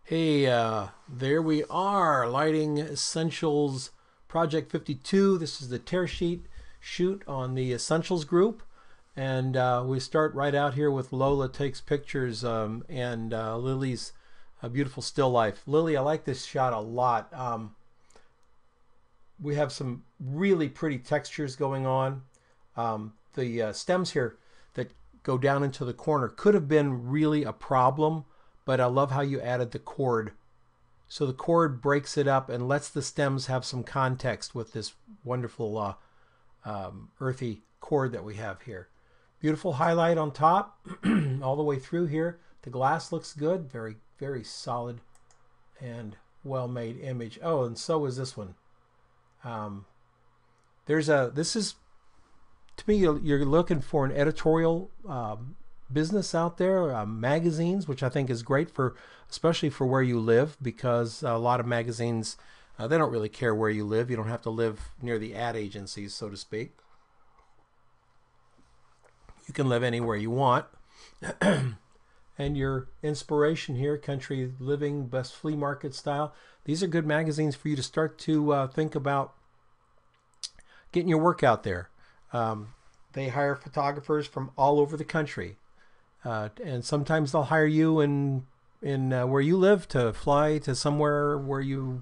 Hey, there we are, Lighting Essentials Project 52. This is the tear sheet shoot on the Essentials group. And we start right out here with Lola takes pictures and Lily's beautiful still life. Lily, I like this shot a lot. We have some really pretty textures going on. The stems here that go down into the corner could have been really a problem, but I love how you added the cord. So the cord breaks it up and lets the stems have some context with this wonderful earthy cord that we have here. Beautiful highlight on top all the way through here. The glass looks good, very, very solid and well-made image. Oh, and so is this one. This is, to me, you're looking for an editorial business out there, magazines, which I think is great for, especially for where you live, because a lot of magazines, they don't really care where you live. You don't have to live near the ad agencies, so to speak. You can live anywhere you want. And your inspiration here, Country Living, Best Flea Market Style. These are good magazines for you to start to think about getting your work out there. They hire photographers from all over the country. And sometimes they'll hire you in where you live to fly to somewhere where you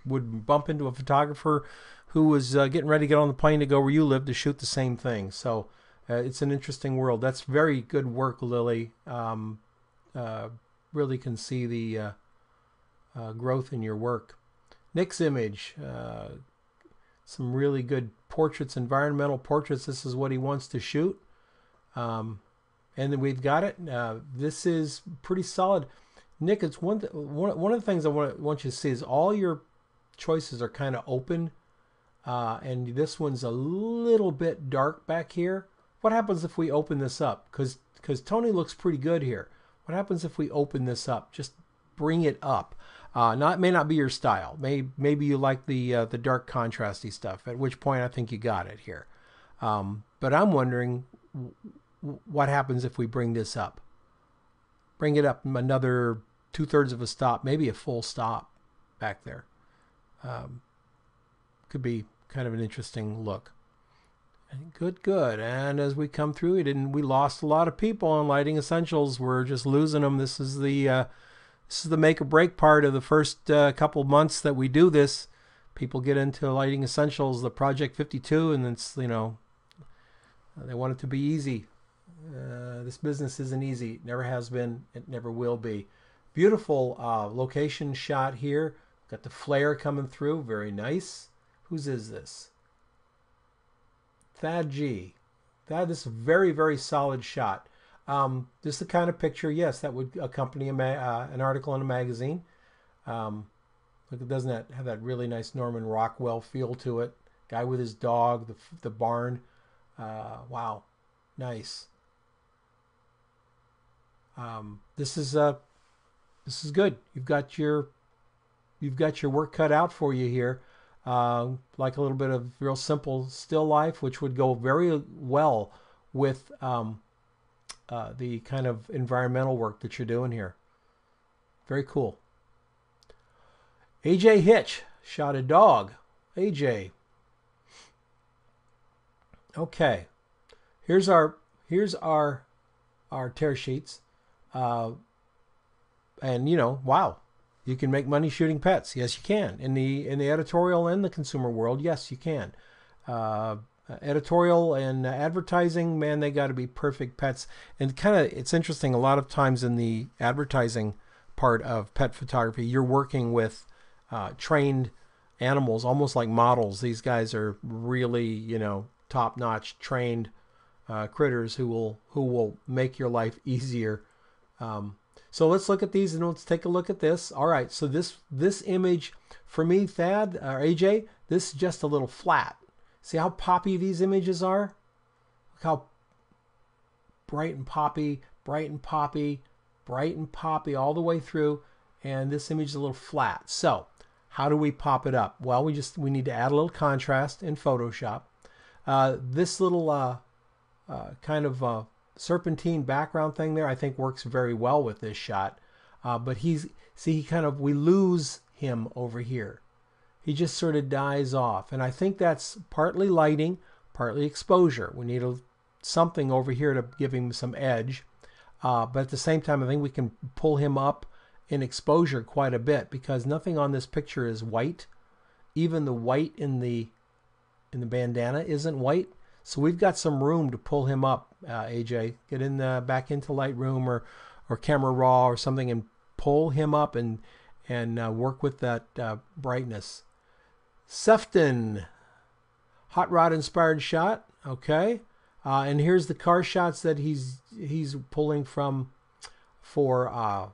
would bump into a photographer who was getting ready to get on the plane to go where you live to shoot the same thing. So it's an interesting world. That's very good work, Lily. Really can see the growth in your work. Nick's image, some really good portraits, environmental portraits. This is what he wants to shoot. And then we've got it. This is pretty solid. Nick, it's one of the things I want you to see is all your choices are kind of open. And this one's a little bit dark back here. What happens if we open this up? Because Tony looks pretty good here. What happens if we open this up? Just bring it up. May not be your style. Maybe you like the dark contrasty stuff. At which point I think you got it here. But I'm wondering what happens if we bring this up. Bring it up another 2/3 of a stop, maybe a full stop back there. Could be kind of an interesting look. Good. And as we come through, we lost a lot of people on Lighting Essentials. We're just losing them. This is the make or break part of the first couple months that we do this. People get into Lighting Essentials, the Project 52, and it's, they want it to be easy. This business isn't easy. It never has been. It never will be. Beautiful location shot here. Got the flare coming through. Very nice. Whose is this? Thad G. This is a very, very solid shot. This is the kind of picture, yes, that would accompany an article in a magazine. Look, doesn't that have that really nice Norman Rockwell feel to it? Guy with his dog, the barn. Wow, nice. This is good. You've got your work cut out for you here. Like a little bit of real simple still life, which would go very well with the kind of environmental work that you're doing here. Very cool. AJ Hitch shot a dog. AJ. Okay. Here's our tear sheets. And wow. You can make money shooting pets. Yes, you can. In the editorial and the consumer world, yes, you can. Editorial and advertising, man, they got to be perfect pets. And it's interesting. A lot of times in the advertising part of pet photography, you're working with trained animals, almost like models. These guys are really, top-notch trained critters who will make your life easier. So let's look at these and let's take a look at this. All right, so this image for me, Thad or AJ, this is just a little flat. See how poppy these images are? Look how bright and poppy, bright and poppy, bright and poppy all the way through. And this image is a little flat. So how do we pop it up? Well, we need to add a little contrast in Photoshop. This little kind of serpentine background thing there, I think works very well with this shot. But he kind of, we lose him over here. He just sort of dies off. And I think that's partly lighting, partly exposure. We need something over here to give him some edge. But at the same time, I think we can pull him up in exposure quite a bit, because nothing on this picture is white. Even the white in the bandana isn't white. So we've got some room to pull him up, AJ. Get in back into Lightroom or Camera Raw or something and pull him up and work with that brightness. Sefton, hot rod inspired shot. Okay. And here's the car shots that he's pulling from for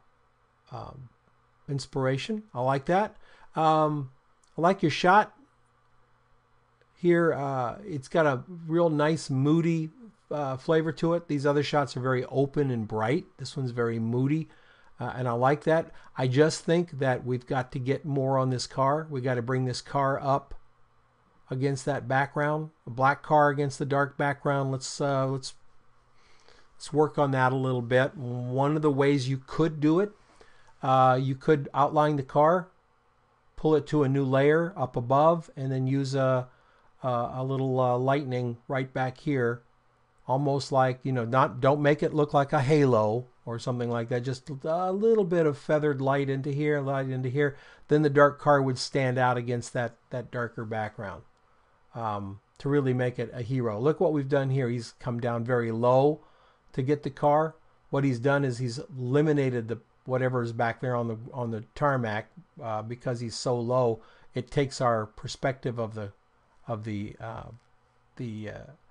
inspiration. I like that. I like your shot here. It's got a real nice moody flavor to it. These other shots are very open and bright. This one's very moody, and I like that. I just think that we've got to get more on this car. We got to bring this car up against that background. A black car against the dark background. Let's work on that a little bit. One of the ways you could do it, you could outline the car, pull it to a new layer up above, and then use a little lightning right back here, almost like, don't make it look like a halo or something like that. Just a little bit of feathered light into here, light into here. Then the dark car would stand out against that darker background to really make it a hero. Look what we've done here. He's come down very low to get the car. What he's done is he's eliminated whatever is back there on the tarmac, because he's so low. It takes our perspective of the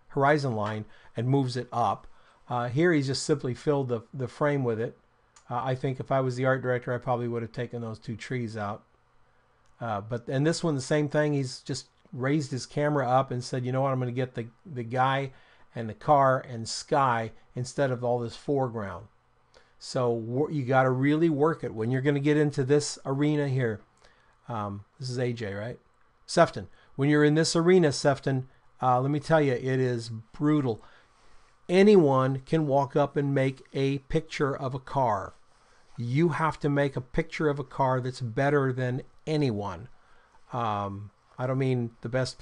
horizon line and moves it up. Here he's just simply filled the frame with it. I think if I was the art director, I probably would have taken those two trees out. And this one, the same thing. He's just raised his camera up and said, you know what, I'm going to get the guy and the car and sky instead of all this foreground. So you got to really work it when you're going to get into this arena here. This is AJ, right? Sefton. When you're in this arena, Sefton, let me tell you, it is brutal. Anyone can walk up and make a picture of a car. You have to make a picture of a car that's better than anyone. I don't mean the best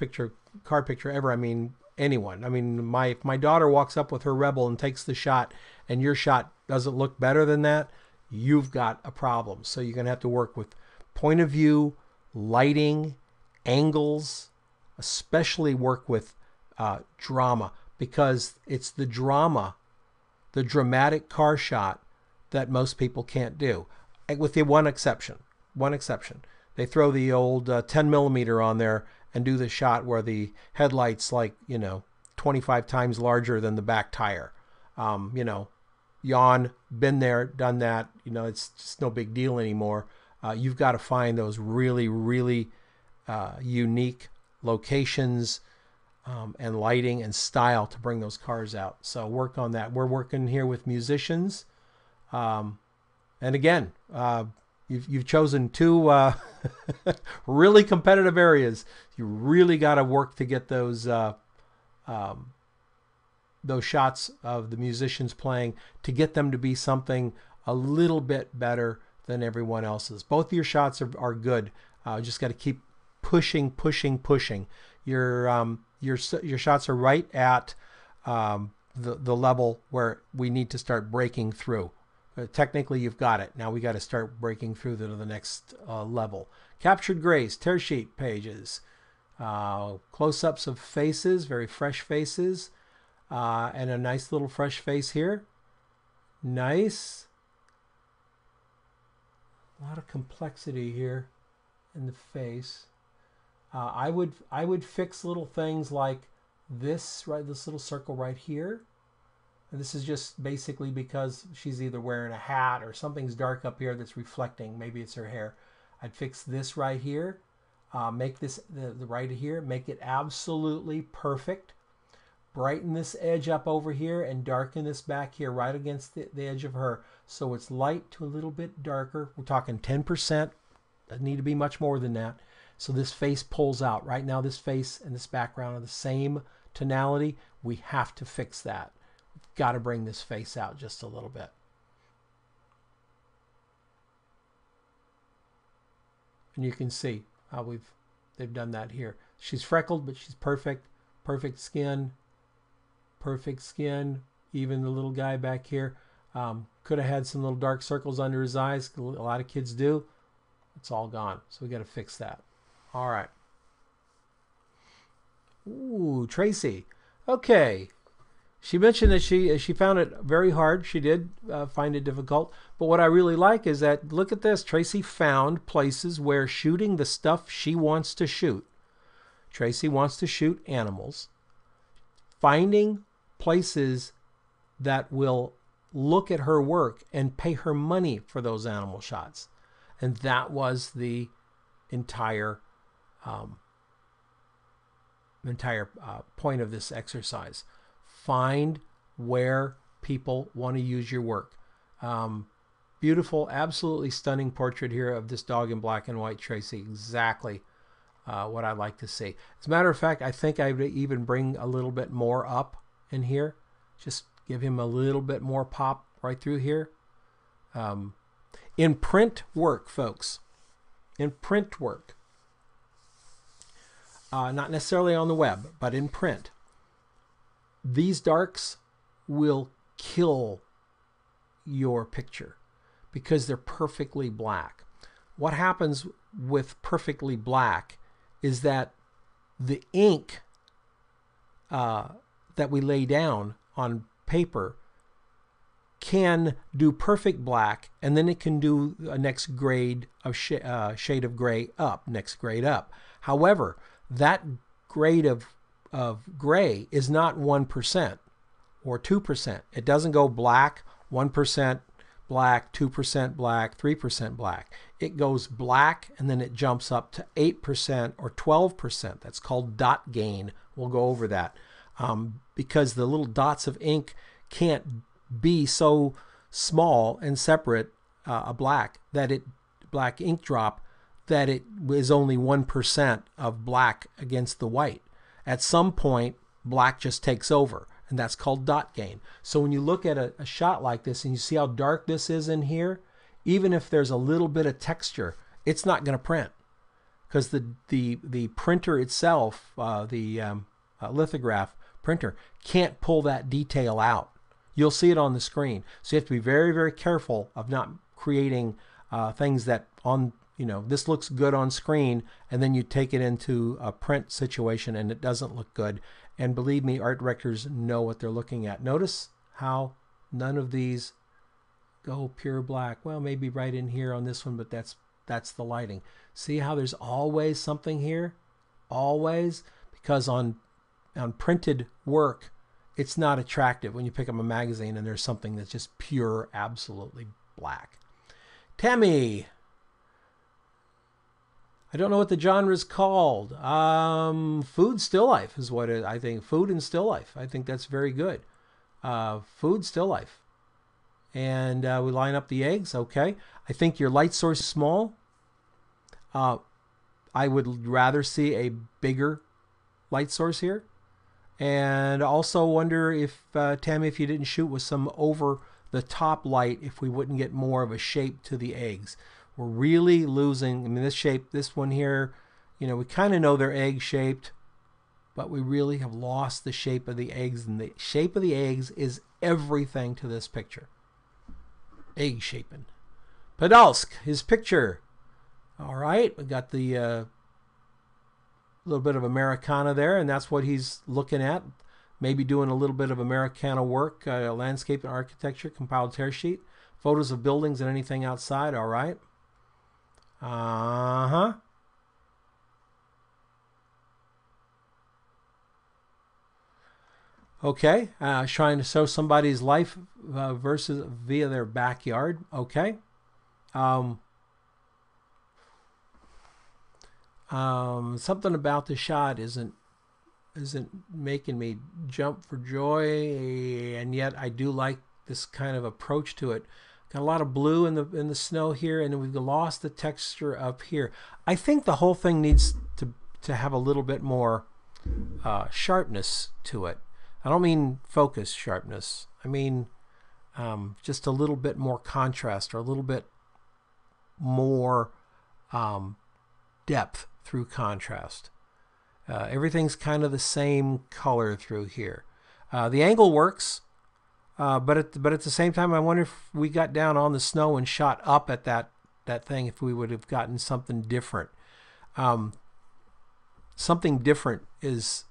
car picture ever. I mean anyone. I mean, if my daughter walks up with her Rebel and takes the shot, and your shot doesn't look better than that, you've got a problem. So you're going to have to work with point of view, lighting, angles, especially work with drama, because it's the drama, the dramatic car shot that most people can't do, with the one exception. They throw the old 10 millimeter on there and do the shot where the headlight's 25 times larger than the back tire. Yawn, been there, done that. It's just no big deal anymore. You've got to find those really, really unique locations and lighting and style to bring those cars out. So work on that. We're working here with musicians. And again, you've chosen two really competitive areas. You really got to work to get those shots of the musicians playing, to get them to be something a little bit better than everyone else's. Both of your shots are good. Just got to keep pushing. Your shots are right at the level where we need to start breaking through. Technically, you've got it. Now we got to start breaking through to the next level. Captured grace, tear sheet pages, close-ups of faces, very fresh faces, and a nice little fresh face here. Nice. A lot of complexity here in the face. I would fix little things like this, right? This little circle right here. And this is just basically because she's either wearing a hat or something's dark up here that's reflecting. Maybe it's her hair. I'd fix this right here. Make this the right here. Make it absolutely perfect. Brighten this edge up over here and darken this back here right against the edge of her. So it's light to a little bit darker. We're talking 10%. Doesn't need to be much more than that. So this face pulls out. Right now this face and this background are the same tonality. We have to fix that. We've got to bring this face out just a little bit. And you can see how they've done that here. She's freckled, but she's perfect. Perfect skin. Perfect skin. Even the little guy back here could have had some little dark circles under his eyes. A lot of kids do. It's all gone. So we got to fix that. All right. Ooh, Tracy. Okay. She mentioned that she found it very hard. She did find it difficult. But what I really like is that, look at this. Tracy found places where shooting the stuff she wants to shoot. Tracy wants to shoot animals. Finding places that will look at her work and pay her money for those animal shots. And that was the entire point of this exercise. Find where people want to use your work. Beautiful, absolutely stunning portrait here of this dog in black and white, Tracy. Exactly what I'd like to see. As a matter of fact, I think I would even bring a little bit more up in here. Just give him a little bit more pop right through here. In print work, folks. In print work. Not necessarily on the web, but in print. These darks will kill your picture because they're perfectly black. What happens with perfectly black is that the ink that we lay down on paper can do perfect black, and then it can do a next grade of shade of gray up, next grade up. However, that grade of gray is not 1% or 2%. It doesn't go black, 1% black, 2% black, 3% black. It goes black and then it jumps up to 8% or 12%. That's called dot gain. We'll go over that because the little dots of ink can't be so small and separate a black ink drop that it is only 1% of black against the white. At some point, black just takes over, and that's called dot gain. So when you look at a shot like this and you see how dark this is in here, even if there's a little bit of texture, it's not going to print because the printer itself, the lithograph printer, can't pull that detail out. You'll see it on the screen. So you have to be very, very careful of not creating things that this looks good on screen, and then you take it into a print situation and it doesn't look good. And believe me, art directors know what they're looking at. Notice how none of these go pure black. Well, maybe right in here on this one, but that's the lighting. See how there's always something here? Always, because on printed work, it's not attractive when you pick up a magazine and there's something that's just pure, absolutely black. Tammy. I don't know what the genre is called. Food still life is what I think. Food and still life. I think that's very good. Food still life. And we line up the eggs. Okay. I think your light source is small. I would rather see a bigger light source here. And also wonder if, Tammy, if you didn't shoot with some over the top light, if we wouldn't get more of a shape to the eggs. We're really losing, I mean, this shape, this one here, we kind of know they're egg shaped, but we really have lost the shape of the eggs, and the shape of the eggs is everything to this picture. Egg shaping. Podolsk, his picture. All right, we got the little bit of Americana there, and that's what he's looking at. Maybe doing a little bit of Americana work, landscape and architecture, compiled tear sheet, photos of buildings and anything outside. All right. Uh-huh. Okay. Trying to show somebody's life versus via their backyard. Okay. Something about the shot isn't making me jump for joy, and yet I do like this kind of approach to it. Got a lot of blue in the snow here, and we've lost the texture up here. I think the whole thing needs to have a little bit more sharpness to it. I don't mean focus sharpness. I mean just a little bit more contrast, or a little bit more depth through contrast. Everything's kind of the same color through here. The angle works, but at the same time, I wonder if we got down on the snow and shot up at that thing, if we would have gotten something different. Something different is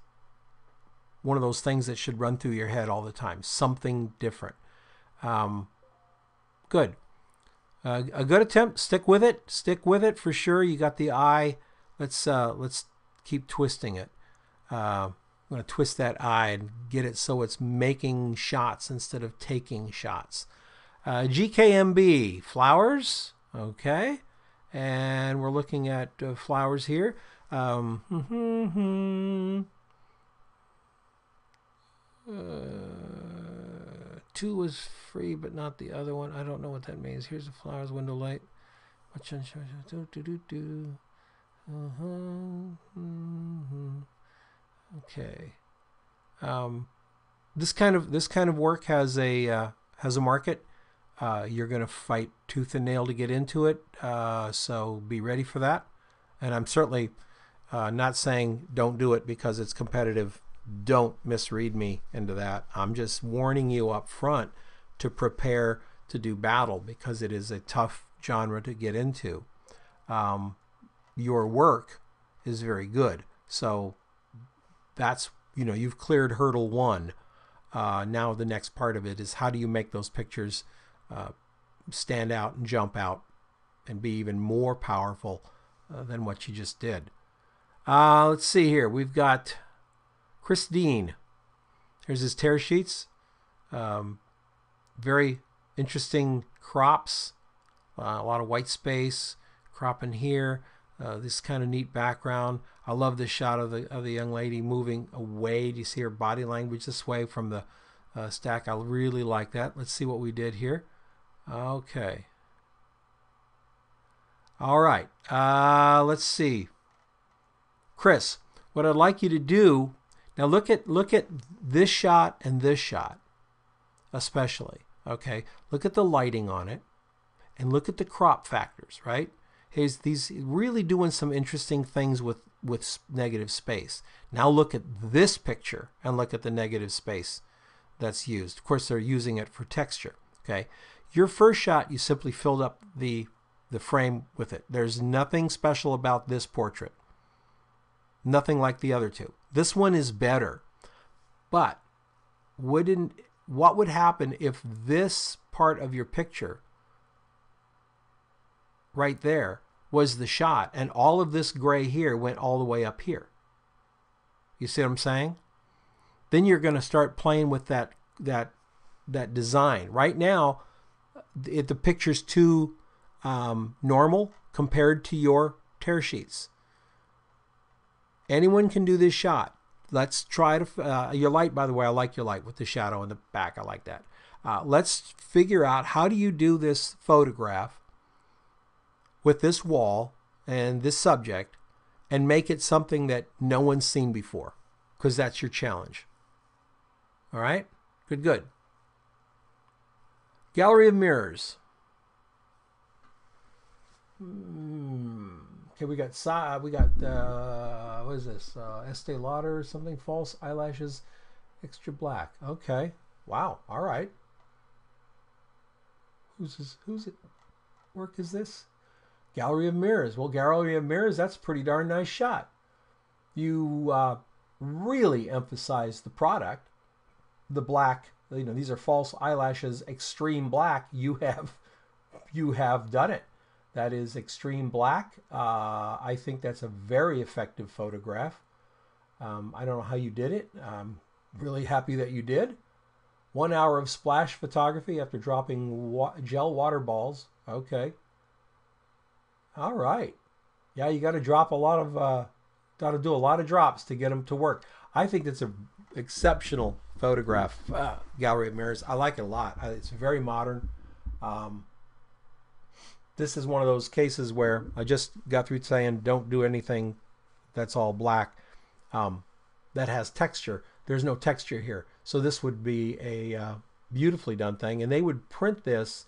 one of those things that should run through your head all the time. Something different. Good. A good attempt. Stick with it. Stick with it for sure. You got the eye. Let's keep twisting it. I'm going to twist that eye and get it so it's making shots instead of taking shots. GKMB, flowers. Okay. And we're looking at flowers here. 2 was free, but not the other one. I don't know what that means. Here's the flowers, window light. Okay. This kind of work has a market. You're going to fight tooth and nail to get into it, so be ready for that. And I'm certainly not saying don't do it because it's competitive. Don't misread me into that. I'm just warning you up front to prepare to do battle, because it is a tough genre to get into. Your work is very good, so that's, you've cleared hurdle 1. Now the next part of it is, how do you make those pictures stand out and jump out and be even more powerful than what you just did. Let's see here. We've got Chris Dean. Here's his Tearsheets. Very interesting crops. A lot of white space. Crop in here. This kind of neat background. I love this shot of the young lady moving away. Do you see her body language this way from the stack? I really like that. Let's see what we did here. Okay. All right. Let's see. Chris, what I'd like you to do now, look at this shot and this shot, especially. Okay. Look at the lighting on it, and look at the crop factors. Right. He's really doing some interesting things with negative space. Now look at this picture and look at the negative space that's used. Of course, they're using it for texture. Okay. Your first shot, you simply filled up the frame with it. There's nothing special about this portrait. Nothing like the other two. This one is better. But what would happen if this part of your picture right there was the shot, and all of this gray here went all the way up here? You see what I'm saying? Then you're going to start playing with that design. Right now, the picture's too normal compared to your Tearsheets. Anyone can do this shot. Let's try to your light, by the way, I like your light with the shadow in the back. I like that. Let's figure out, how do you do this photograph with this wall and this subject and make it something that no one's seen before, because that's your challenge. All right? Good. Gallery of Mirrors. Okay, we got what is this? Estee Lauder or something? False eyelashes, extra black. Okay. Wow. All right. Whose work is this? Gallery of Mirrors. Well, Gallery of Mirrors, that's a pretty darn nice shot. You really emphasize the product. The black, these are false eyelashes, extreme black. You have done it. That is extreme black. I think that's a very effective photograph. I don't know how you did it. I'm really happy that you did. 1 hour of splash photography after dropping gel water balls. Okay. All right. Yeah, you got to drop a lot of, got to do a lot of drops to get them to work. I think that's an exceptional photograph, Gallery of Mirrors. I like it a lot. It's very modern. This is one of those cases where I just got through saying don't do anything that's all black that has texture. There's no texture here. So this would be a beautifully done thing. And they would print this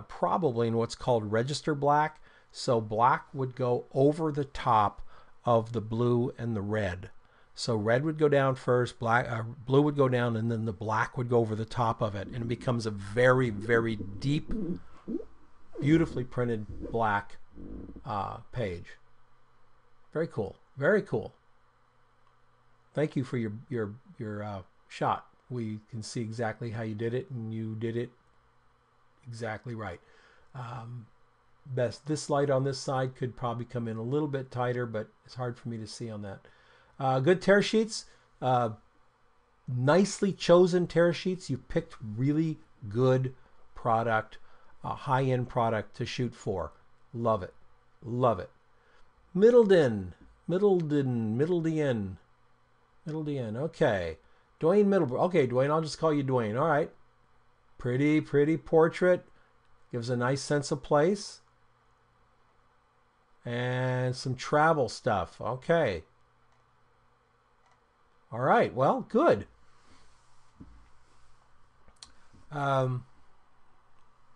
probably in what's called register black. So black would go over the top of the blue and the red. So red would go down first, blue would go down, and then the black would go over the top of it, and it becomes a very, very deep, beautifully printed black page. Very cool. Very cool. Thank you for your shot. We can see exactly how you did it, and you did it exactly right. This light on this side could probably come in a little bit tighter, but it's hard for me to see on that. Good tear sheets. Nicely chosen tear sheets. You picked really good product, high-end product to shoot for. Love it. Love it. Middleton. Okay. Dwayne Middlebrook. Okay, Dwayne, I'll just call you Dwayne. All right. Pretty portrait. Gives a nice sense of place. And some travel stuff. Okay. All right. Well, good. Lifetime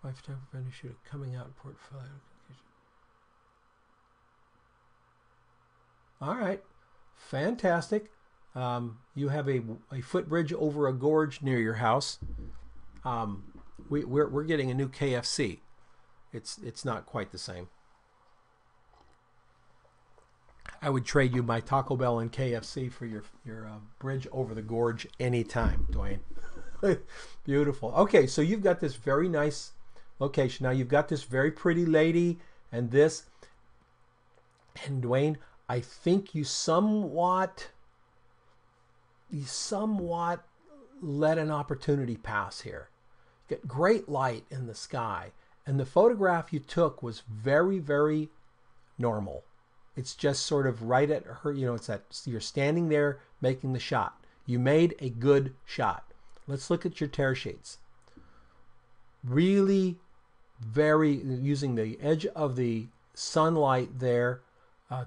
preventive shoot coming out portfolio. All right. Fantastic. You have a footbridge over a gorge near your house. We're getting a new KFC. It's not quite the same. I would trade you my Taco Bell and KFC for your bridge over the gorge anytime, Dwayne. Beautiful. Okay, so you've got this very nice location. Now you've got this very pretty lady and this. And Dwayne, I think you somewhat let an opportunity pass here. You get great light in the sky, and the photograph you took was very, very normal. It's just sort of right at her, it's that you're standing there making the shot. You made a good shot. Let's look at your tear sheets. Really using the edge of the sunlight there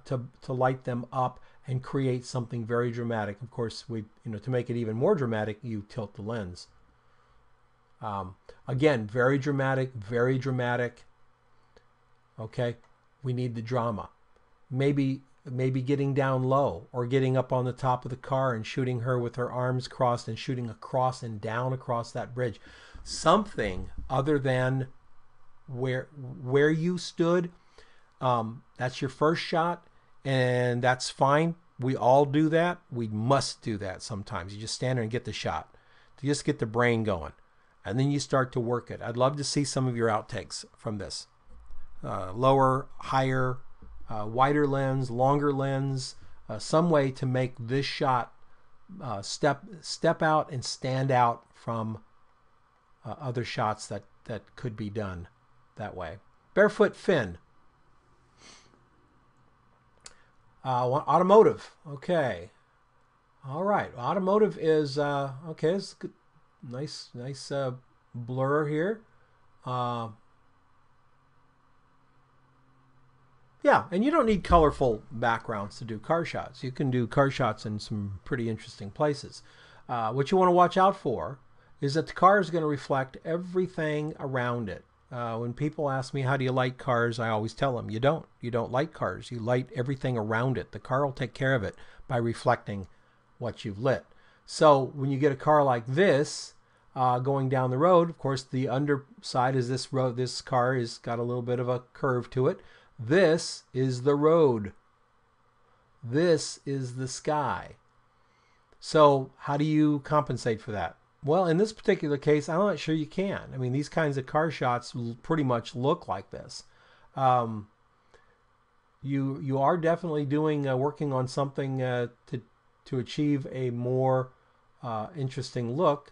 to light them up and create something very dramatic. Of course, to make it even more dramatic, you tilt the lens. Again, very dramatic, very dramatic. Okay, we need the drama. Maybe getting down low or getting up on the top of the car and shooting her with her arms crossed and shooting across and down across that bridge. Something other than where you stood. That's your first shot, and that's fine. We all do that. We must do that sometimes. You just stand there and get the shot to just get the brain going, and then you start to work it. I'd love to see some of your outtakes from this. Lower, higher, wider lens, longer lens, some way to make this shot step out and stand out from other shots that could be done that way. Barefoot Finn. Automotive. Okay. All right. Automotive is okay. It's good. Nice blur here. Yeah, and you don't need colorful backgrounds to do car shots. You can do car shots in some pretty interesting places. What you want to watch out for is that the car is going to reflect everything around it. When people ask me, how do you light cars? I always tell them, you don't. You don't light cars. You light everything around it. The car will take care of it by reflecting what you've lit. So when you get a car like this going down the road, of course, the underside is this road. This car has got a little bit of a curve to it. This is the road. This is the sky. So how do you compensate for that? Well, in this particular case, I'm not sure you can. I mean, these kinds of car shots pretty much look like this. You are definitely working on something to achieve a more interesting look.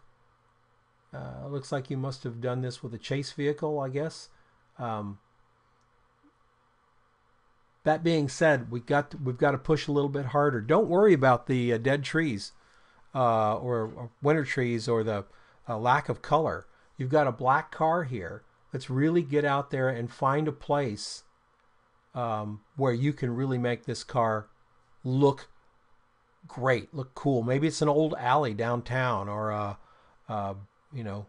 Looks like you must have done this with a chase vehicle, I guess. That being said, we've got to push a little bit harder. Don't worry about the dead trees or winter trees or the lack of color. You've got a black car here. Let's really get out there and find a place where you can really make this car look great, look cool. Maybe it's an old alley downtown, or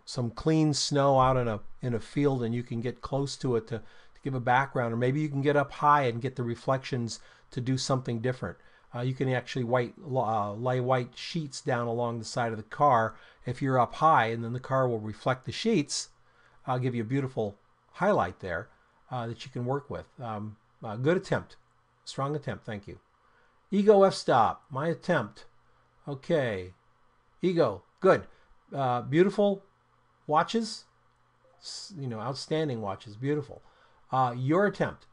some clean snow out in a field, and you can get close to it to to give a background, or maybe you can get up high and get the reflections to do something different. You can actually lay white sheets down along the side of the car if you're up high, and then the car will reflect the sheets. I'll give you a beautiful highlight there that you can work with. Good attempt. Strong attempt. Thank you. Ego f-stop. My attempt. Okay. Ego. Good. Beautiful watches. Outstanding watches. Beautiful. Your attempt.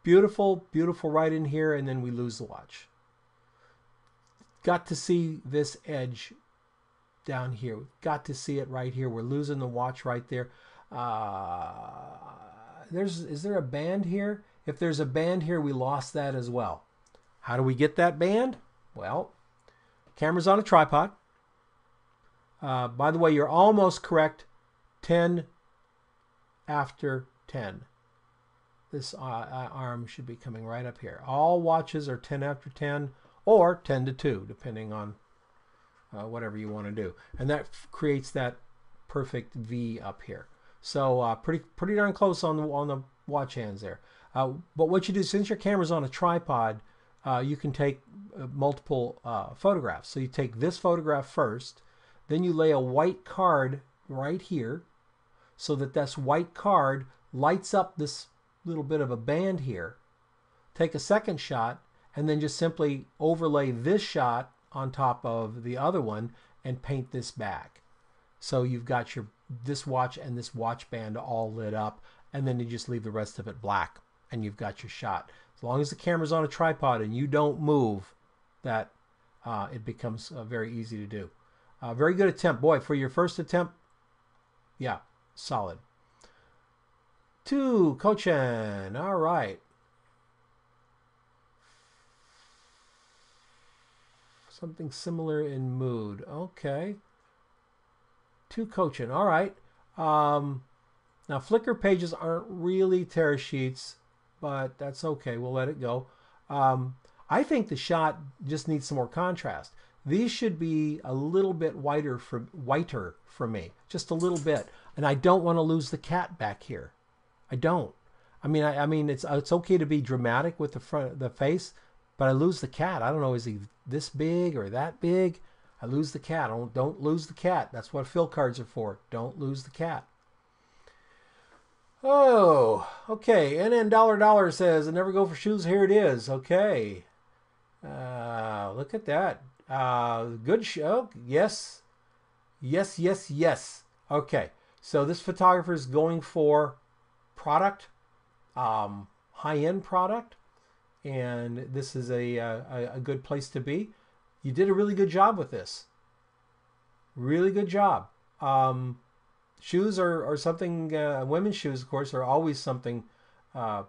Beautiful, beautiful right in here, and then we lose the watch. Got to see this edge down here. Got to see it right here. We're losing the watch right there. Is there a band here? If there's a band here, we lost that as well. How do we get that band? Well, camera's on a tripod. By the way, you're almost correct. 10 after 10. This arm should be coming right up here. All watches are 10 after 10 or 10 to 2, depending on whatever you want to do. And that creates that perfect V up here. So pretty darn close on the watch hands there. But what you do, since your camera's on a tripod, you can take multiple photographs. So you take this photograph first, then you lay a white card right here so that this white card lights up this little bit of a band here. Take a second shot and then just simply overlay this shot on top of the other one and paint this back. So you've got this watch and this watch band all lit up, and then you just leave the rest of it black and you've got your shot. As long as the camera's on a tripod and you don't move, that it becomes very easy to do. Very good attempt. Boy, for your first attempt, yeah, solid. 2, Kochan. All right. Something similar in mood. Okay. 2, Kochan. All right. Now, Flickr pages aren't really Tearsheets, but that's okay. We'll let it go. I think the shot just needs some more contrast. These should be a little bit whiter for me, just a little bit. And I don't want to lose the cat back here. I don't. I mean, it's okay to be dramatic with the face, but I lose the cat. I don't know, is he this big or that big? I lose the cat. Don't lose the cat. That's what fill cards are for. Don't lose the cat. Oh, okay. NN $$ says, I never go for shoes. Here it is. Okay. Look at that. Good show. Yes. Yes, yes, yes. Okay. So this photographer is going for product, high-end product, and this is a good place to be. You did a really good job with this. Really good job. Shoes are something. Women's shoes, of course, are always something that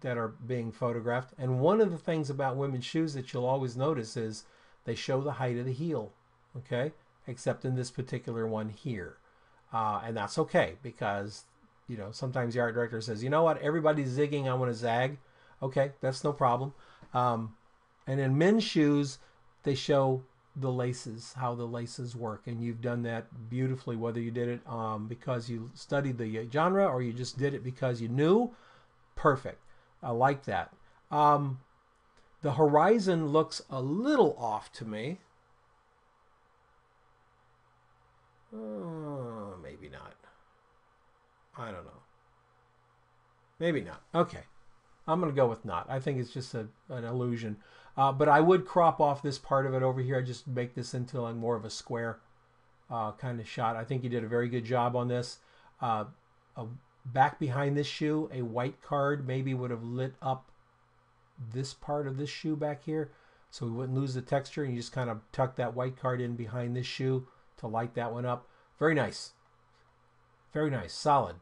are being photographed. And one of the things about women's shoes that you'll always notice is they show the height of the heel. Okay, except in this particular one here, and that's okay because sometimes the art director says, you know what, everybody's zigging, I want to zag. Okay, that's no problem. And in men's shoes, they show the laces, how the laces work, and you've done that beautifully, whether you did it because you studied the genre or you just did it because you knew. Perfect. I like that. The horizon looks a little off to me. Maybe not. I don't know. Maybe not. Okay. I'm going to go with not. I think it's just an illusion. But I would crop off this part of it over here. I just make this into like more of a square kind of shot. I think you did a very good job on this. Back behind this shoe, a white card maybe would have lit up this part of this shoe back here, so we wouldn't lose the texture, and you just kind of tuck that white card in behind this shoe to light that one up. Very nice. Very nice. Solid.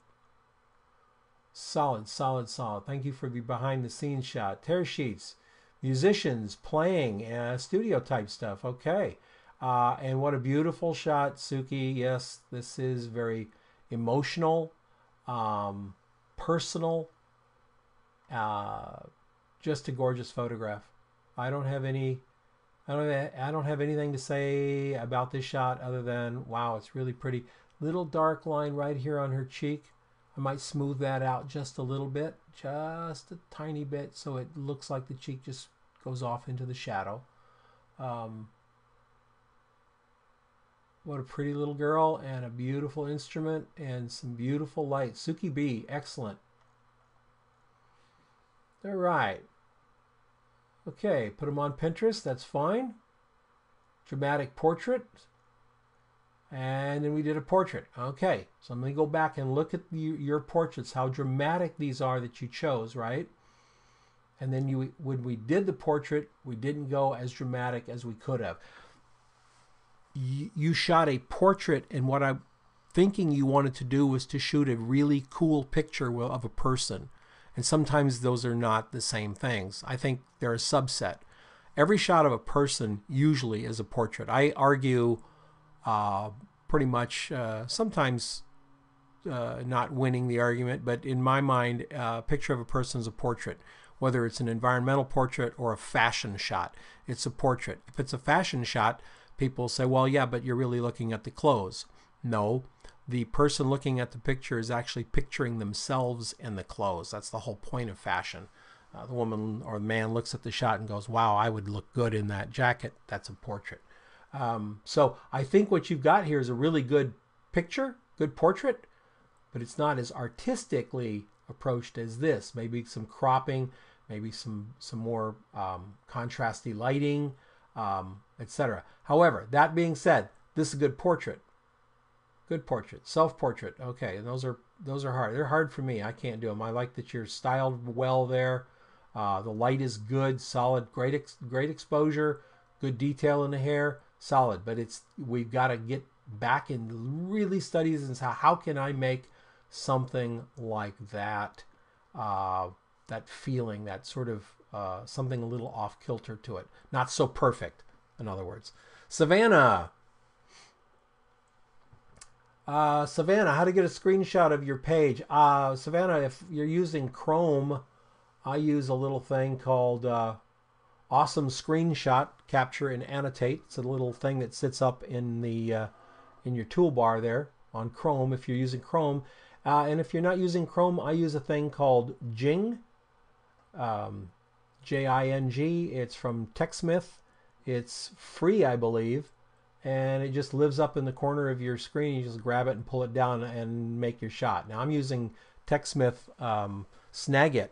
Solid, solid, solid. Thank you for the behind-the-scenes shot. Tearsheets, musicians playing, studio type stuff. Okay. And what a beautiful shot, Suki. Yes, this is very emotional, personal, just a gorgeous photograph. I don't have anything to say about this shot other than, wow, it's really pretty. Little dark line right here on her cheek. I might smooth that out just a little bit, just a tiny bit, so it looks like the cheek just goes off into the shadow. What a pretty little girl, and a beautiful instrument, and some beautiful light. Suki B, excellent. All right. Okay, put them on Pinterest, that's fine. Dramatic portrait. And then we did a portrait. Okay, so I'm going to go back and look at your portraits, how dramatic these are that you chose, right? And then when we did the portrait, we didn't go as dramatic as we could have. You shot a portrait, and what I'm thinking you wanted to do was to shoot a really cool picture of a person. And sometimes those are not the same things. I think they're a subset. Every shot of a person usually is a portrait. I argue pretty much, sometimes not winning the argument, but in my mind, a picture of a person is a portrait. Whether it's an environmental portrait or a fashion shot, it's a portrait. If it's a fashion shot, people say, well, yeah, but you're really looking at the clothes. No, the person looking at the picture is actually picturing themselves in the clothes. That's the whole point of fashion. The woman or the man looks at the shot and goes, wow, I would look good in that jacket. That's a portrait. So I think what you've got here is a really good picture, good portrait, but it's not as artistically approached as this. Maybe some cropping, maybe some more contrasty lighting, etc. However, that being said, this is a good portrait. Good portrait, self-portrait. Okay, and those are hard. They're hard for me. I can't do them. I like that you're styled well there. The light is good, solid, great exposure, good detail in the hair, solid. But we've got to get back and really study this and say, how can I make something like that, that feeling, that sort of something a little off kilter to it, not so perfect. In other words, Savannah. Savannah, how to get a screenshot of your page. Savannah, if you're using Chrome, I use a little thing called Awesome Screenshot Capture and Annotate. It's a little thing that sits up in the in your toolbar there on Chrome if you're using Chrome. And if you're not using Chrome, I use a thing called Jing, J-I-N-G. It's from TechSmith. It's free, I believe. And it just lives up in the corner of your screen. You just grab it and pull it down and make your shot. Now I'm using TechSmith Snagit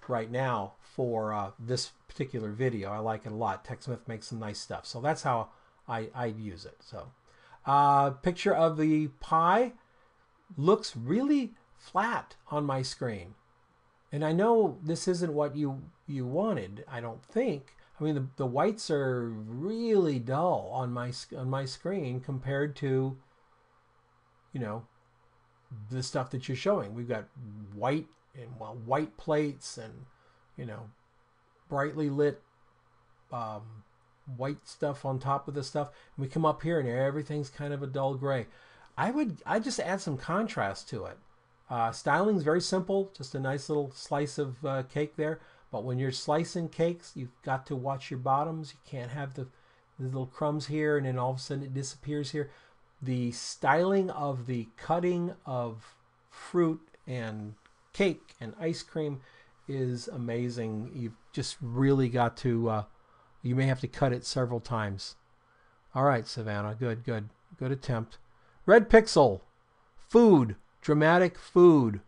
right now for this particular video. I like it a lot. TechSmith makes some nice stuff. So that's how I use it. So picture of the pie looks really flat on my screen. And I know this isn't what you wanted, I don't think. I mean, the whites are really dull on my screen compared to, you know, the stuff that you're showing. We've got white and white plates and, you know, brightly lit white stuff on top of the stuff. And we come up here and everything's kind of a dull gray. I just add some contrast to it. Styling's very simple, just a nice little slice of cake there. But when you're slicing cakes, you've got to watch your bottoms. You can't have the little crumbs here and then all of a sudden it disappears here. The styling of the cutting of fruit and cake and ice cream is amazing. You've just really got to, you may have to cut it several times. All right, Savannah, good attempt. Red Pixel, food, dramatic food.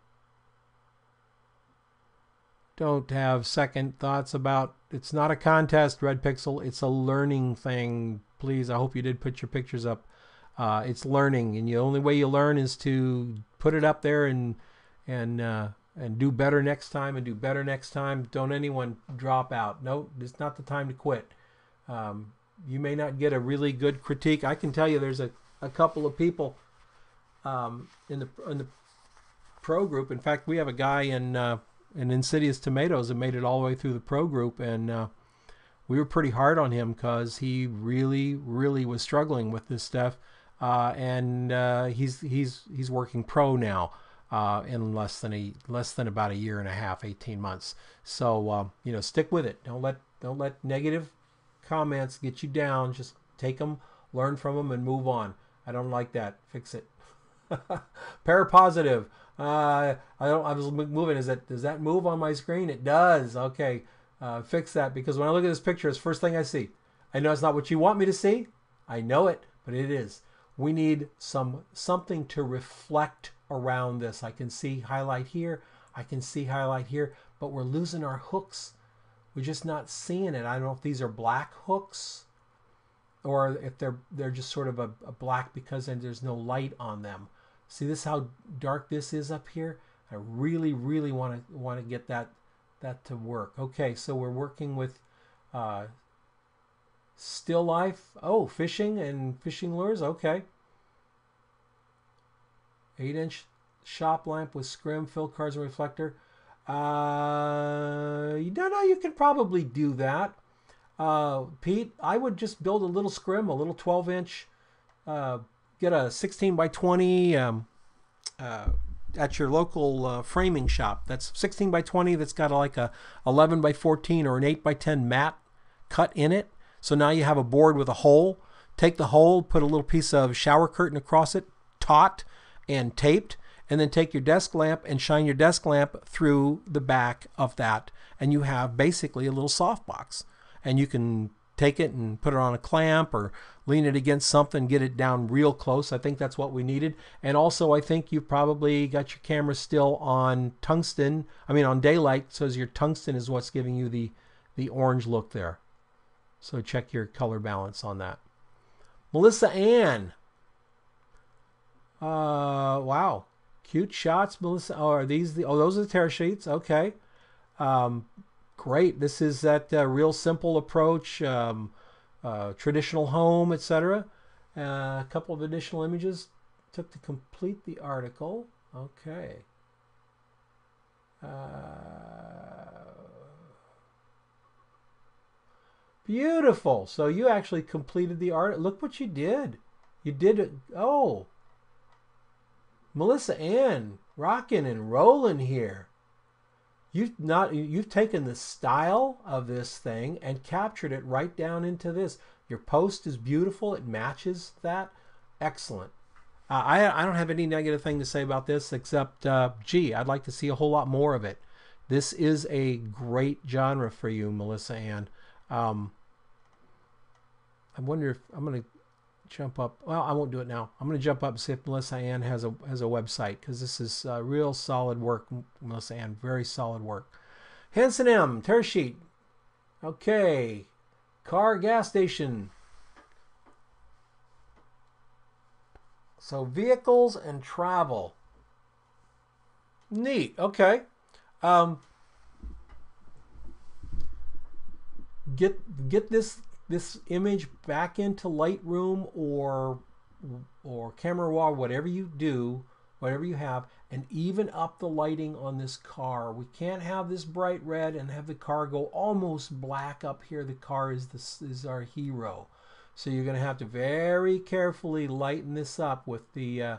Don't have second thoughts about, it's not a contest, Red Pixel. It's a learning thing. Please, I hope you did put your pictures up. It's learning, and the only way you learn is to put it up there and do better next time and do better next time. Don't anyone drop out. No, it's not the time to quit. You may not get a really good critique. I can tell you there's a couple of people in the pro group. In fact, we have a guy in Insidious Tomatoes that made it all the way through the pro group, and we were pretty hard on him because he really was struggling with this stuff, and he's working pro now in less than about a year and a half, 18 months. So you know, stick with it. Don't let negative comments get you down. Just take them, learn from them, and move on. I don't like that. Fix it. Parapositive. I was moving. Does that move on my screen? It does. Okay. Fix that, because when I look at this picture, it's the first thing I see. I know it's not what you want me to see. I know it, but it is. We need something to reflect around this. I can see highlight here. I can see highlight here, but we're losing our hooks. We're just not seeing it. I don't know if these are black hooks or if they're just sort of a black because there's no light on them. See this, how dark this is up here? I really, really want to get that to work. Okay, so we're working with still life. Oh, fishing and fishing lures. Okay. 8-inch shop lamp with scrim, fill cards, and reflector. You don't know. You can probably do that. Pete, I would just build a little scrim, a little 12-inch. Get a 16 by 20 at your local framing shop. That's 16 by 20 that's got like a 11 by 14 or an 8 by 10 mat cut in it. So now you have a board with a hole. Take the hole, put a little piece of shower curtain across it, taut and taped, and then take your desk lamp and shine your desk lamp through the back of that, and you have basically a little softbox. And you can take it and put it on a clamp or lean it against something, get it down real close. I think that's what we needed. And also, I think you probably got your camera still on tungsten. I mean, on daylight, so your tungsten is what's giving you the orange look there. So check your color balance on that. Melissa Ann. Wow. Cute shots, Melissa. Oh, are these those are the Tearsheets. Okay. Great. This is that real simple approach, traditional home, etc. A couple of additional images took to complete the article. Okay. Beautiful. So you actually completed the art. Look what you did. You did it. Oh. Melissa Ann, rocking and rolling here. You've taken the style of this thing and captured it right down into this. Your post is beautiful. It matches that. Excellent. I don't have any negative thing to say about this except, gee, I'd like to see a whole lot more of it. This is a great genre for you, Melissa Ann. I wonder if I'm going to jump up. Well, I won't do it now. I'm going to jump up and see if Melissa Ann has a website, because this is real solid work, Melissa Ann. Very solid work. Hanson M. Tearsheet. Okay. Car gas station. So vehicles and travel. Neat. Okay. Get this image back into Lightroom or Camera Raw, whatever you do, whatever you have, and even up the lighting on this car. We can't have this bright red and have the car go almost black up here. The car is our hero. So you're going to have to very carefully lighten this up with the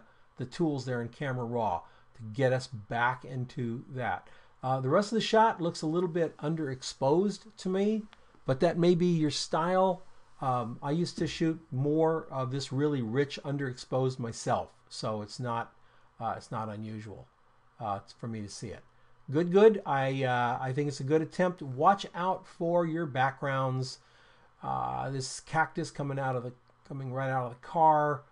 tools there in Camera Raw to get us back into that. The rest of the shot looks a little bit underexposed to me, but that may be your style. I used to shoot more of this really rich underexposed myself, so it's not unusual for me to see it. Good. I think it's a good attempt. Watch out for your backgrounds. This cactus coming right out of the car.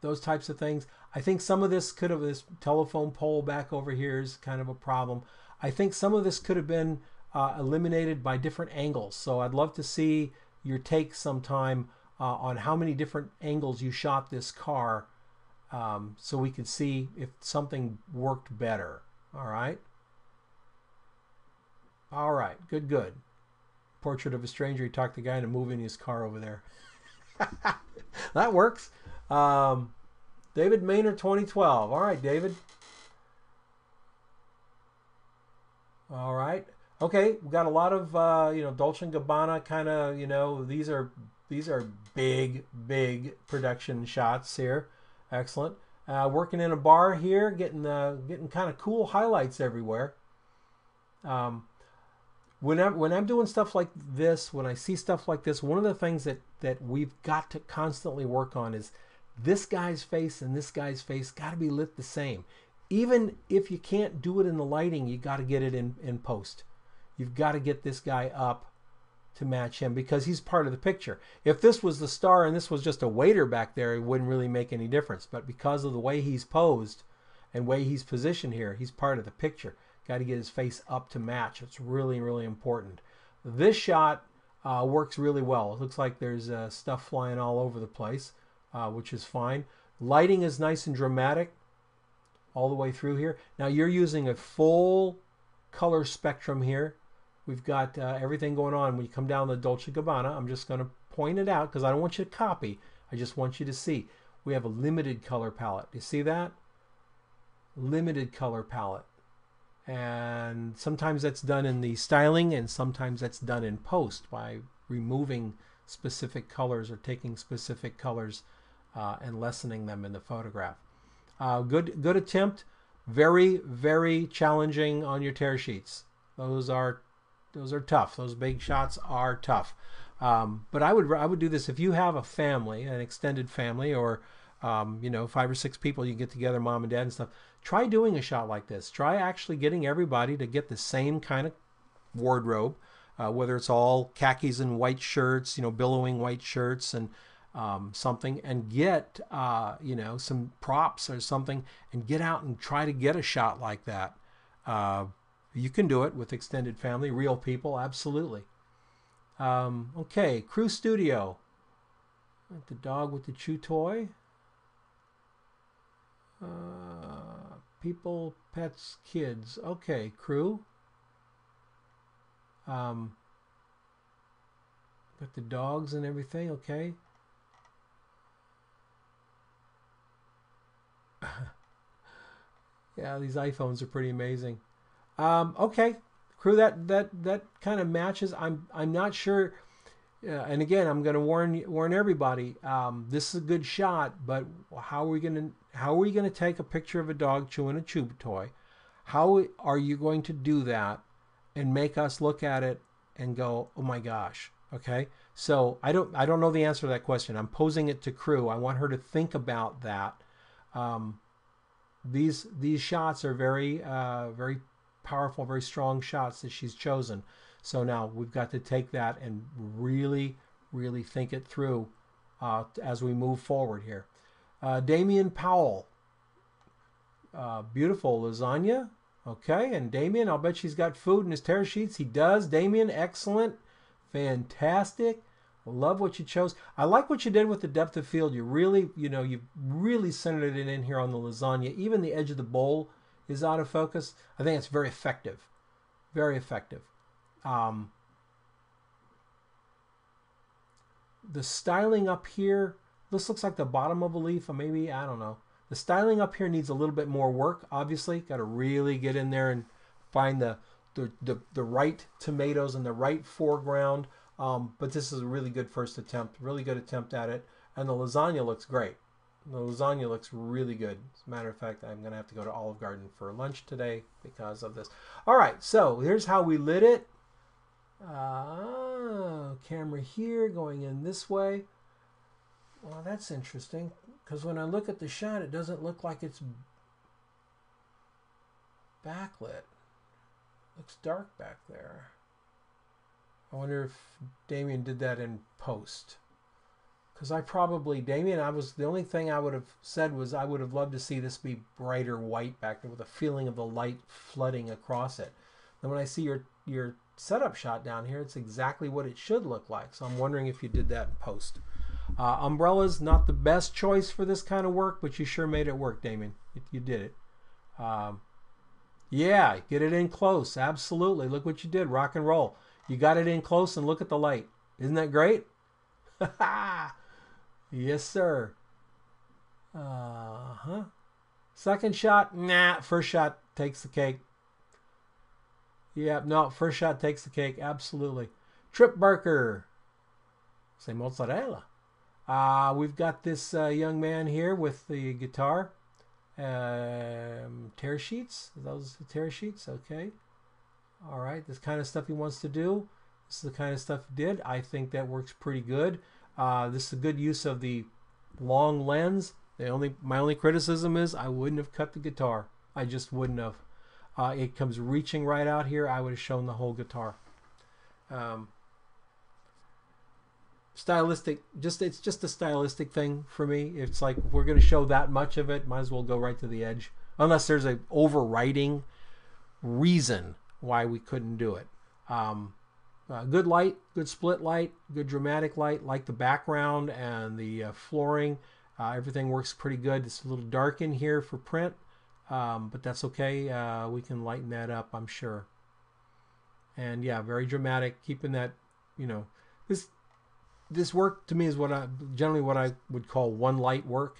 Those types of things. I think some of this this telephone pole back over here is kind of a problem. I think some of this could have been eliminated by different angles. So I'd love to see your take sometime on how many different angles you shot this car, so we could see if something worked better. All right. Good. Portrait of a stranger. He talked the guy into moving his car over there. That works. David Maynard 2012. All right, David. All right. Okay, we've got a lot of Dolce & Gabbana kind of, these are big production shots here. Excellent. Working in a bar here, getting kind of cool highlights everywhere. When I'm doing stuff like this, when I see stuff like this, one of the things that we've got to constantly work on is This guy's face and this guy's face got to be lit the same. Even if you can't do it in the lighting, you got to get it in post. You've got to get this guy up to match him because he's part of the picture. If this was the star and this was just a waiter back there, it wouldn't really make any difference. But because of the way he's posed and way he's positioned here, he's part of the picture. Got to get his face up to match. It's really, really important. This shot works really well. It looks like there's stuff flying all over the place, which is fine. Lighting is nice and dramatic all the way through here. Now you're using a full color spectrum here. We've got everything going on. When you come down the Dolce & Gabbana, I'm just going to point it out because I don't want you to copy. I just want you to see. We have a limited color palette. You see that? Limited color palette. And sometimes that's done in the styling and sometimes that's done in post by removing specific colors or taking specific colors and lessening them in the photograph. Good attempt. Very, very challenging on your tear sheets. Those are tough. Those big shots are tough. But I would do this if you have a family, an extended family, or 5 or 6 people you get together, mom and dad and stuff. Try doing a shot like this. Try actually getting everybody to get the same kind of wardrobe, whether it's all khakis and white shirts, billowing white shirts and something, and get some props or something, and get out and try to get a shot like that. You can do it with extended family, real people, absolutely. Okay, Crew Studio. The dog with the chew toy. People, pets, kids. Okay, crew. Got the dogs and everything. Okay. Yeah, these iPhones are pretty amazing. Okay, crew, that kind of matches. I'm not sure. And again, I'm going to warn everybody. This is a good shot, but how are we going to take a picture of a dog chewing a chew toy? How are you going to do that and make us look at it and go, oh my gosh? Okay, so I don't know the answer to that question. I'm posing it to crew. I want her to think about that. These shots are very very powerful, very strong shots that she's chosen. So now we've got to take that and really, really think it through as we move forward here. Damien Powell. Beautiful lasagna. Okay, and Damien, I'll bet she's got food in his tear sheets. He does. Damien, excellent. Fantastic. Love what you chose. I like what you did with the depth of field. You really, you really centered it in here on the lasagna. Even the edge of the bowl is out of focus. I think it's very effective. Very effective. The styling up here, this looks like the bottom of a leaf, or maybe, I don't know. The styling up here needs a little bit more work, obviously. Got to really get in there and find the right tomatoes and the right foreground. But this is a really good first attempt, really good attempt at it. And the lasagna looks great. The lasagna looks really good. As a matter of fact, I'm going to have to go to Olive Garden for lunch today because of this. All right, so here's how we lit it. Camera here going in this way. Well, that's interesting because when I look at the shot, it doesn't look like it's backlit. It looks dark back there. I wonder if Damien did that in post. Because Damien, the only thing I would have said was I would have loved to see this be brighter white back there with a feeling of the light flooding across it. Then when I see your setup shot down here, it's exactly what it should look like. So I'm wondering if you did that in post. Umbrellas, not the best choice for this kind of work, but you sure made it work, Damien. You did it. Yeah, get it in close. Absolutely. Look what you did. Rock and roll. You got it in close and look at the light. Isn't that great? Yes, sir. Second shot, nah. First shot takes the cake. Yeah, no, first shot takes the cake. Absolutely. Trip Barker. Say mozzarella. We've got this young man here with the guitar. Tear sheets. Are those the tear sheets? Okay. All right. This kind of stuff he wants to do. This is the kind of stuff he did. I think that works pretty good. This is a good use of the long lens. My only criticism is I wouldn't have cut the guitar. I just wouldn't have. It comes reaching right out here. I would have shown the whole guitar. Stylistic, it's just a stylistic thing for me. It's like, if we're going to show that much of it, might as well go right to the edge, unless there's a overriding reason why we couldn't do it. Good light, good split light, good dramatic light, like the background and the flooring. Everything works pretty good. It's a little dark in here for print, but that's okay. We can lighten that up, I'm sure. And yeah, very dramatic, keeping that, this work to me is generally what I would call one light work.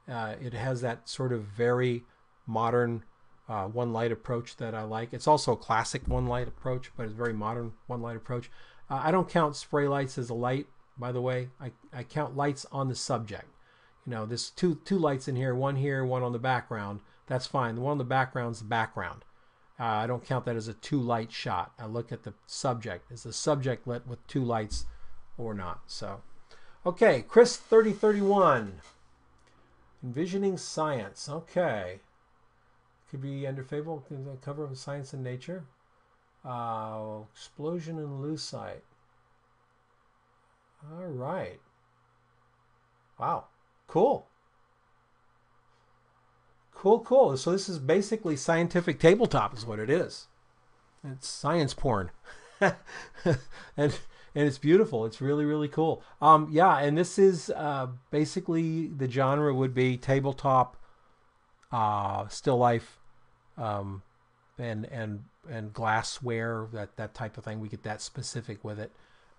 It has that sort of very modern one light approach that I like. It's also a classic one light approach, but it's a very modern one light approach. I don't count spray lights as a light, by the way. I count lights on the subject. There's two lights in here, one on the background. That's fine. The one on the background's the background. I don't count that as a two light shot. I look at the subject. Is the subject lit with two lights or not? So, okay, Chris 3031. Envisioning science. Okay. Could be under favorable cover of Science and Nature. Explosion in lucite. All right. Wow. Cool. Cool. So this is basically scientific tabletop is what it is. It's science porn. and it's beautiful. It's really, really cool. Yeah, and this is basically the genre would be tabletop, still life, and glassware, that type of thing. We get that specific with it.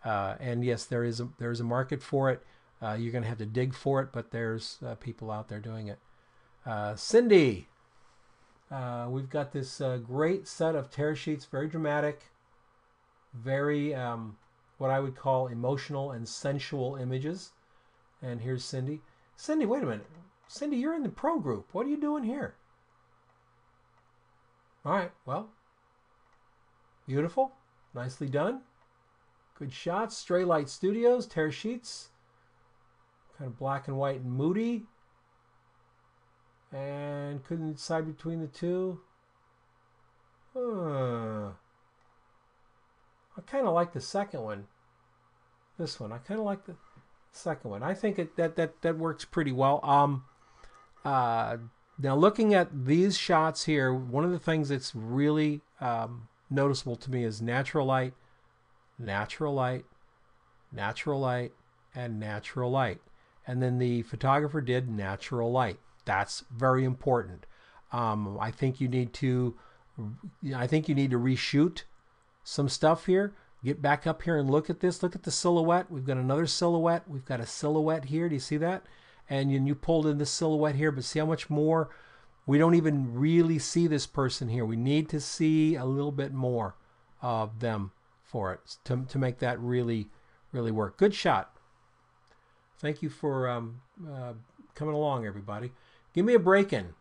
And yes, there is a market for it. You're going to have to dig for it, but there's people out there doing it. Cindy, we've got this great set of Tearsheets, very dramatic, very what I would call emotional and sensual images. And here's Cindy. Cindy, wait a minute. Cindy, you're in the pro group. What are you doing here? All right, well, beautiful, nicely done. Good shots. Stray Light Studios, Tearsheets. Kind of black and white and moody. And couldn't decide between the two. I kind of like the second one. This one. I kind of like the second one. I think that works pretty well. Now looking at these shots here, one of the things that's really noticeable to me is natural light, natural light, natural light, and natural light. And then the photographer did natural light. That's very important. I think you need to reshoot some stuff here. Get back up here and look at this. Look at the silhouette. We've got another silhouette. We've got a silhouette here. Do you see that? And you pulled in the silhouette here, but see how much more? We don't even really see this person here. We need to see a little bit more of them for it to make that really, really work. Good shot. Thank you for coming along, everybody. Give me a break-in.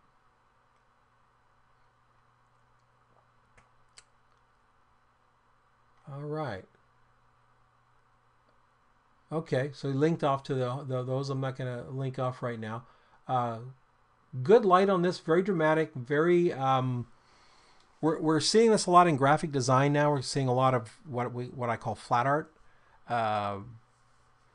All right. Okay, so linked off to those. I'm not going to link off right now. Good light on this. Very dramatic. Very. We're seeing this a lot in graphic design now. We're seeing a lot of what I call flat art,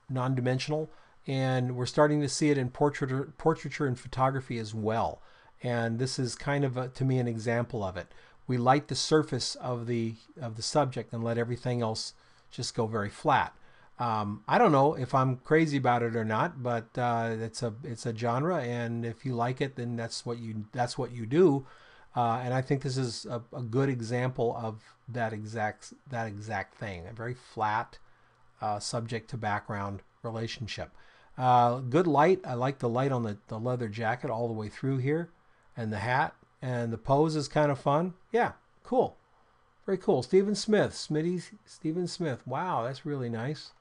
non-dimensional, and we're starting to see it in portraiture and photography as well. And this is kind of to me an example of it. We light the surface of the subject and let everything else just go very flat. I don't know if I'm crazy about it or not, but it's a genre, and if you like it, then that's what you do. And I think this is a good example of that exact thing. A very flat subject to background relationship. Good light. I like the light on the leather jacket all the way through here, and the hat, and the pose is kind of fun. Yeah, cool. Very cool. Stephen Smith. Stephen Smith. Wow, that's really nice.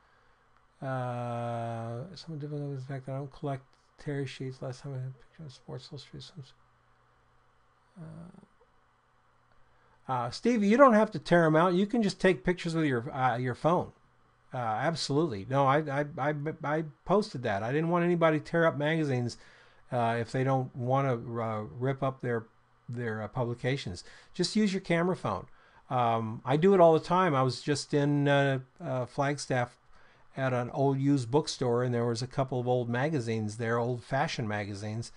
Someone different with the fact that I don't collect Tearsheets. Last time I had a picture of Sports Illustrated. Stevie, you don't have to tear them out. You can just take pictures with your phone. Absolutely. No, I posted that. I didn't want anybody to tear up magazines if they don't want to rip up their publications. Just use your camera phone. I do it all the time. I was just in Flagstaff at an old used bookstore, and there was a couple of old magazines there, old-fashioned magazines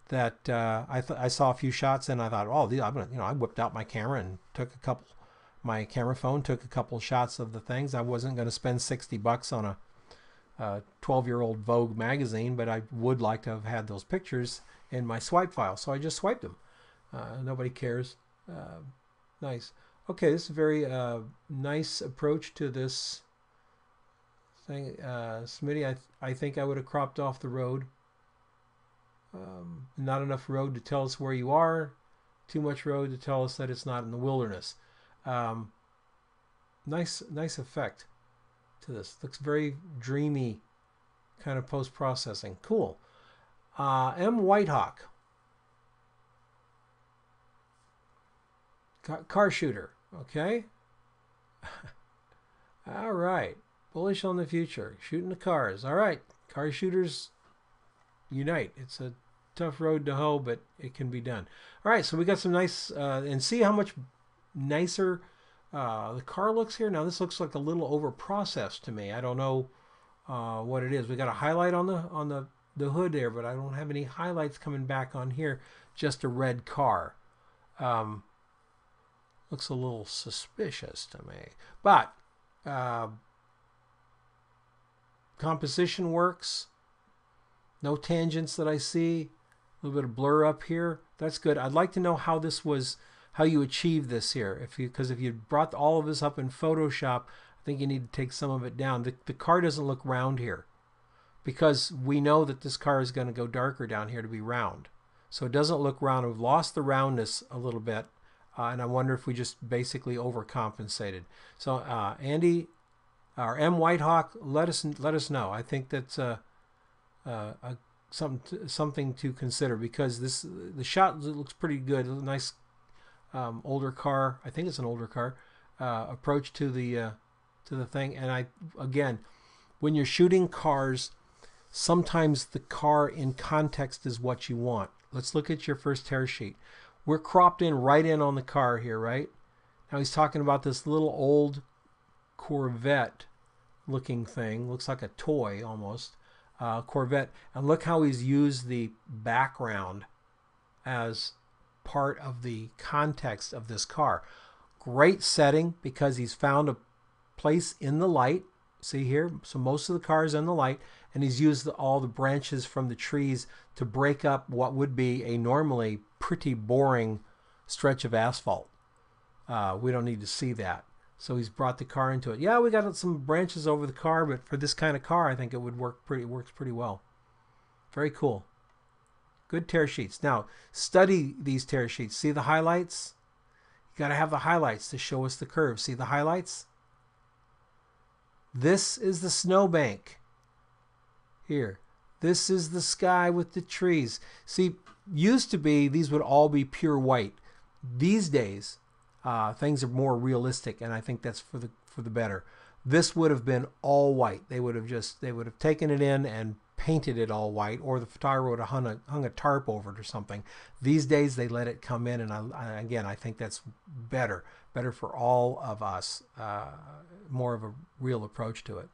that I saw a few shots in. I thought, oh, I'm gonna, I whipped out my camera and took a couple. My camera phone took a couple shots of the things. I wasn't going to spend $60 on a 12-year-old Vogue magazine, but I would like to have had those pictures in my swipe file, so I just swiped them. Nobody cares. Nice. Okay, this is a very nice approach to this thing. Smitty, I think I would have cropped off the road. Not enough road to tell us where you are. Too much road to tell us that it's not in the wilderness. Nice effect to this. Looks very dreamy, kind of post-processing. Cool. M. Whitehawk. Car shooter. Okay. All right. Bullish on the future. Shooting the cars. All right. Car shooters unite. It's a tough road to hoe, but it can be done. All right. So we got some nice, and see how much nicer the car looks here. Now this looks like a little over processed to me. I don't know what it is. We got a highlight on the hood there, but I don't have any highlights coming back on here. Just a red car. Looks a little suspicious to me, but composition works. No tangents that I see. A little bit of blur up here. That's good. I'd like to know how this was, how you achieve this here. Because if you brought all of this up in Photoshop, I think you need to take some of it down. The car doesn't look round here, because we know that this car is going to go darker down here to be round. So it doesn't look round. We've lost the roundness a little bit, and I wonder if we just basically overcompensated. So Andy, or M. Whitehawk, let us know. I think that's something to consider, because the shot looks pretty good. Nice older car. I think it's an older car approach to the thing. And again, when you're shooting cars, sometimes the car in context is what you want. Let's look at your first tear sheet. We're cropped in right in on the car here, right? Now he's talking about this little old Corvette looking thing. Looks like a toy almost. Corvette. And look how he's used the background as part of the context of this car. Great setting, because he's found a place in the light. See here? So most of the car is in the light, and he's used all the branches from the trees to break up what would be a normally pretty boring stretch of asphalt. We don't need to see that. So he's brought the car into it. Yeah, we got some branches over the car, but for this kind of car, I think it would works pretty well. Very cool. Good tear sheets. Now, study these tear sheets. See the highlights? You got to have the highlights to show us the curve. See the highlights? This is the snowbank. Here. This is the sky with the trees. See, used to be these would all be pure white. These days, things are more realistic, and I think that's for the better. This would have been all white. They would have taken it in and painted it all white, or the photographer would have hung a tarp over it or something. These days they let it come in, and again, I think that's better for all of us. More of a real approach to it.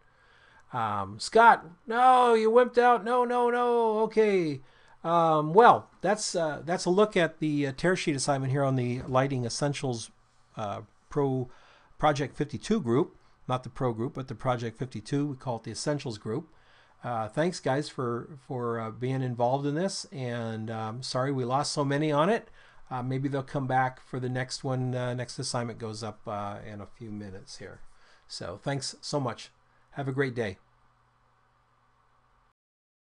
Scott, no, you wimped out. No. Okay. Well, that's a look at the tear sheet assignment here on the Lighting Essentials Pro Project 52 group. Not the Pro group, but the Project 52. We call it the Essentials group. Thanks, guys, for being involved in this. And sorry we lost so many on it. Maybe they'll come back for the next one. Next assignment goes up in a few minutes here. So thanks so much. Have a great day.